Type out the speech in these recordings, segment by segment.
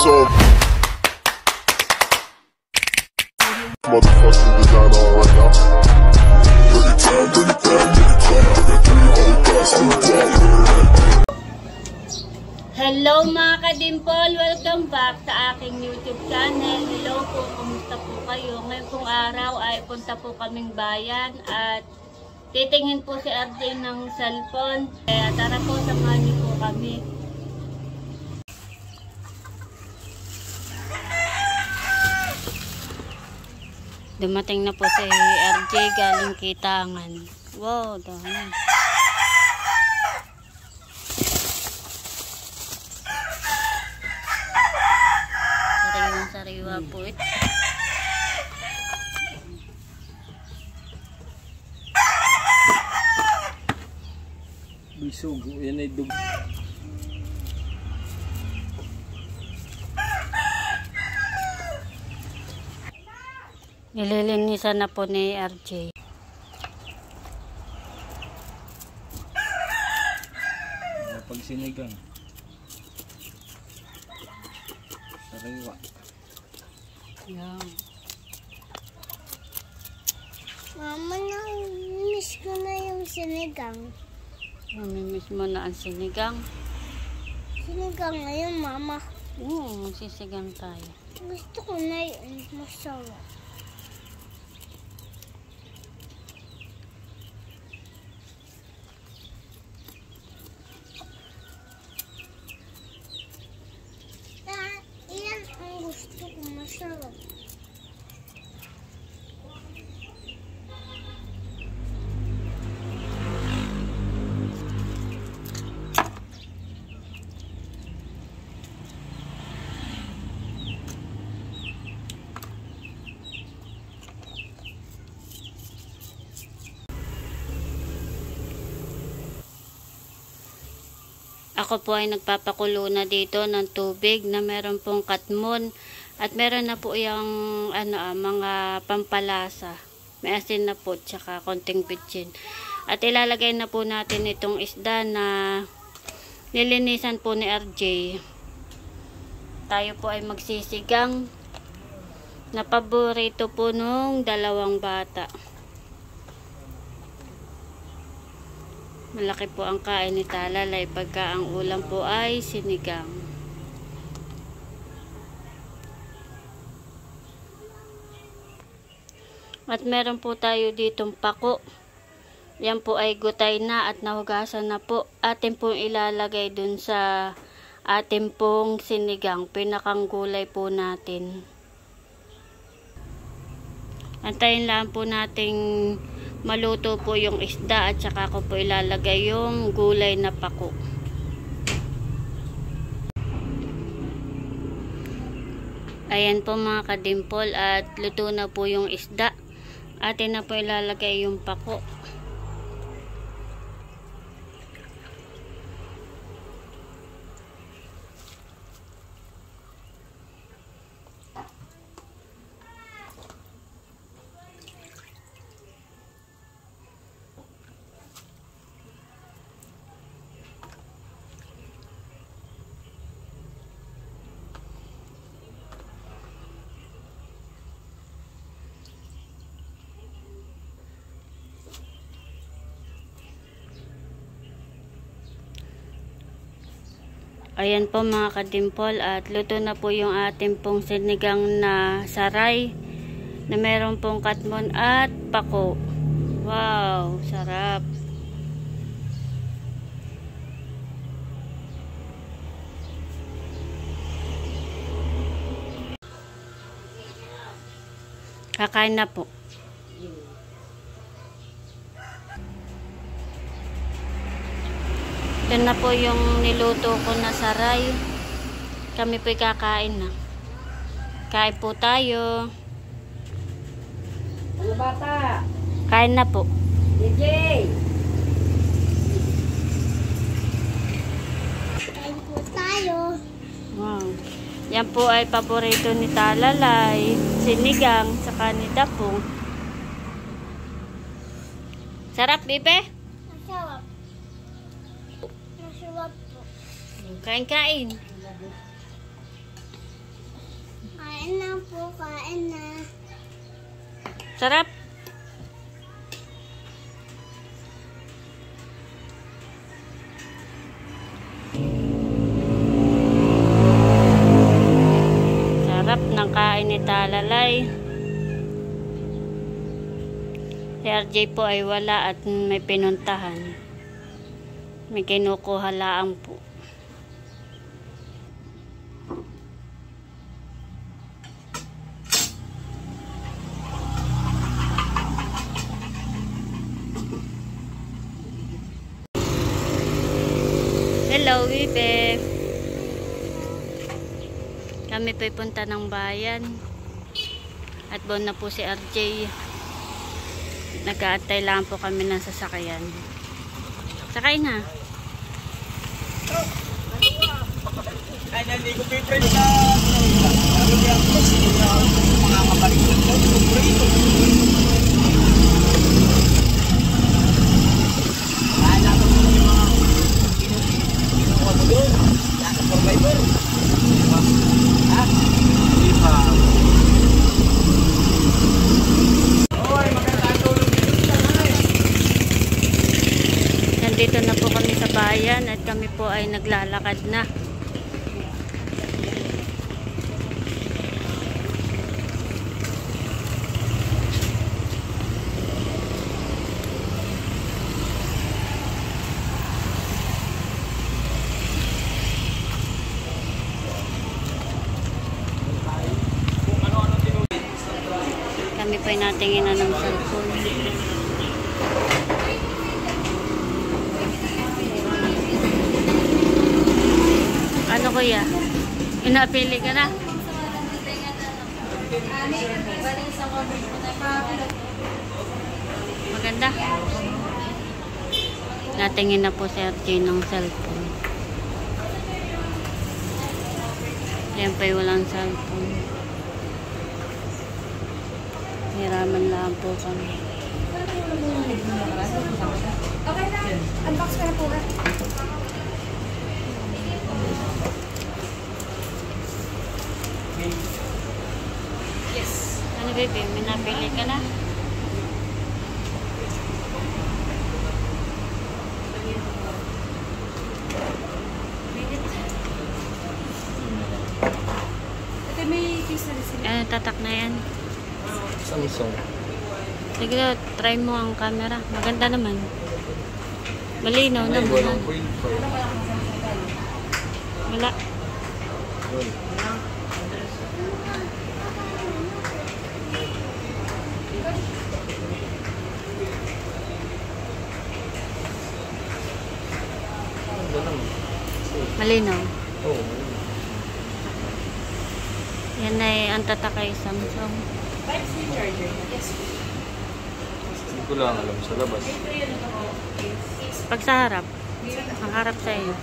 So motherfucking designer right now. Hello mga ka-dimple! Welcome back sa aking YouTube channel. Hello po, kumusta po kayo? Ngayon pong araw ay punta po kaming bayan at titingin po si RJ ng cellphone. Kaya tara po, samahan niyo po kami. Dumating na po si RJ galing Kitangan. Wow, dami. Sariwa po ito. Bisugo, yan ay dugo. Nililinisan na po ni RJ. Pag sinigang. Sariwa. Yan. Mama, na-miss ko na yung sinigang. Mamimiss mo na ang sinigang. Sinigang ngayon, Mama. Oo, sisigang tayo. Gusto ko na yun. Masarap. Iyan ang gusto ko. Masarap. Ako po ay nagpapakulo na dito ng tubig na meron pong katmon at meron na po yung mga pampalasa. May asin na po tsaka konting bitchin. At ilalagay na po natin itong isda na nilinisan po ni RJ. Tayo po ay magsisigang na paborito po nung dalawang bata. Malaki po ang kain ni Talalay pagka ang ulam po ay sinigang. At meron po tayo ditong pako. Yan po ay gutay na at nahugasan na po. Atin pong ilalagay dun sa atin pong sinigang. Pinakang gulay po natin. Antayin lang po nating maluto po yung isda at saka ko po ilalagay yung gulay na pako. Ayan po mga ka-dimple at luto na po yung isda. Atin na po ilalagay yung pako. Ayan po mga ka-dimple at luto na po yung ating pong sinigang na saray na meron pong katmon at pako. Wow, sarap. Kakain na po. Ito na po yung niluto ko na saray. Kami po'y kakain na. Kain po tayo. Ano bata? Kain na po. DJ! Kain po tayo. Wow. Yan po ay paborito ni Talalay. Sinigang, saka ni Dapong. Sarap, Bibe? Masarap. Masarap po. Kain-kain. Kain na po, kain na. Sarap. Sarap ng kain ni Talalay. Si RJ po ay wala at may pinuntahan. May kinukuha laang po. Hello, Ibe. Kami po'y punta ng bayan. At buon na po si RJ. Nag-aantay lang po kami ng sasakyan. Sakay na. Ay, hindi ko piprint sa mga kabalik ko. Ay, natin mo yung mga kinuha mo doon. Survivor. Ha? Hindi pa. Oy, magandang tulog dito sa nanay. Nandito na po kami sa bayan at kami po ay naglalakad na. Kami po ay natingin na ng cellphone. Ano kuya? Inapili ka na? Maganda. Natingin na po si RJ ng cellphone. Yan pa yung walang cellphone. Hiraman lang po kami. Okay na. Unbox ka na po ka. Yes. Ano baby? May napili ka na? Ate, may case na rin sila. Tatak na yan. Samsung. Sige, try mo ang camera. Maganda naman. Malinaw Ay, naman. walang point pa. Wala. Malinaw. Oo. Yan ay ang tatak kay Samsung. Type-C charger. Yes. Hindi ko lang alam sa labas. Pag sa harap, ang harap sa iyo.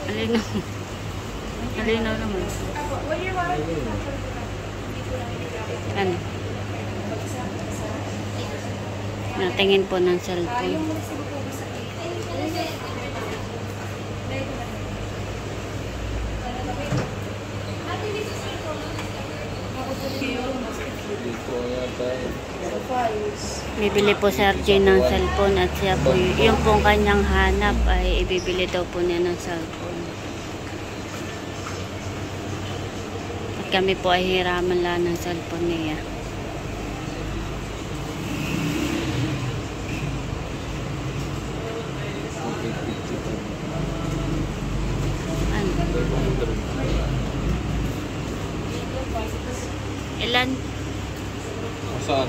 Malinaw. Malinaw naman. What you want? Ano? Natingin po ng cellphone. Dito yata. Bibili po si RJ ng cellphone at siya po yung pong kanyang hanap ay ibibili daw po niya ng cellphone. At kami po ay hiraman lang ng cellphone niya. Ano? Ilan? Saan?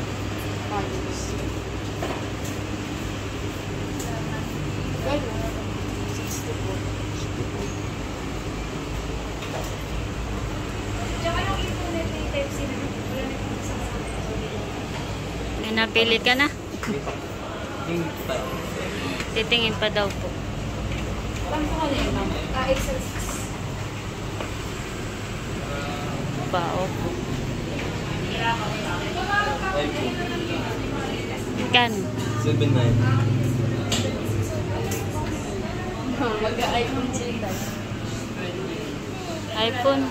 Tsaka yung internet ni Type-C na wala na yung isang May napili ka na? Hindi pa. Titingin pa daw po. Paano ko na yun, ma'am? XL6. Bao po. iPhone. Kan? 7.9. Mag-iPhone sila. iPhone.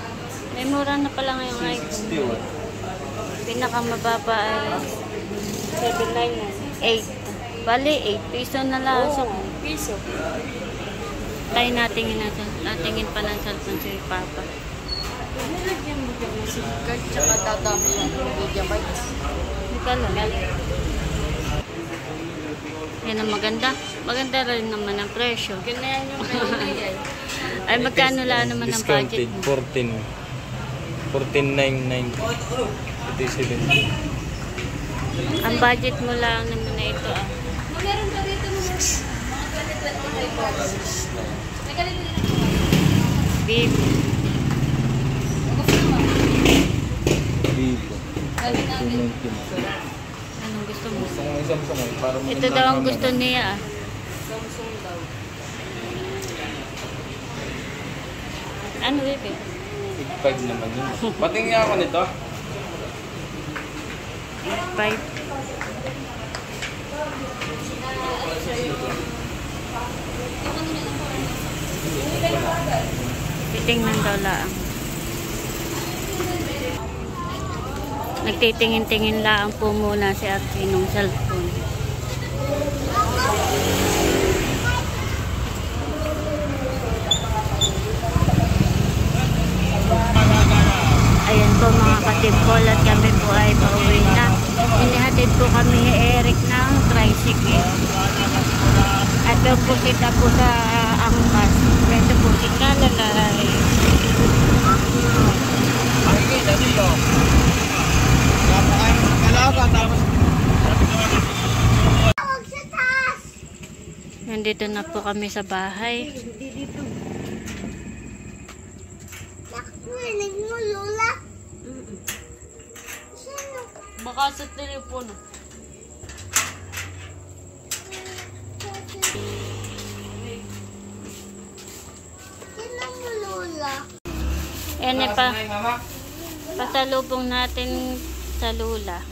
May mura na pala ngayong iPhone. 61. Pinakamababa ay 8. Bali, 8 piso na lang. So, Piso. tayo natingin pa ng cellphone si Papa. Nilagyan mo dyan ng SIM card tsaka dadami yung gigabytes. Hindi ka lang. Yan ang maganda. Maganda rin naman ang presyo. Ganyan yung pinili Ay, magkano lang naman ang budget mo? 14.99. Ito yung 17. Ang budget mo lang naman na ito ah. Meron ka dito mga ganito may ganito din Beef. Vivo. Sabi namin. 219. Anong gusto mo? Gusto ko isang sangay para Ito daw ang gusto niya ah. Samsung daw. Ano baby? 5 naman yun. Pating nga ako nito. 5. Titingnan daw lang. Nagtitingin-tingin lang po muna si Archie ng cellphone. Ayan po mga katimpol at kami po ay pauwi na. Inihatid po kami ni Eric ng tricycle. At doon po kita po sa angkas. Ito po si Kalalay. Makikita dito. Kalaban tapos. Nandito na po kami sa bahay. Nakarinig mo, Lola? Sino? Baka sa telepono. Sino mo, Lola? Yan pa. Pasalubong natin sa lula.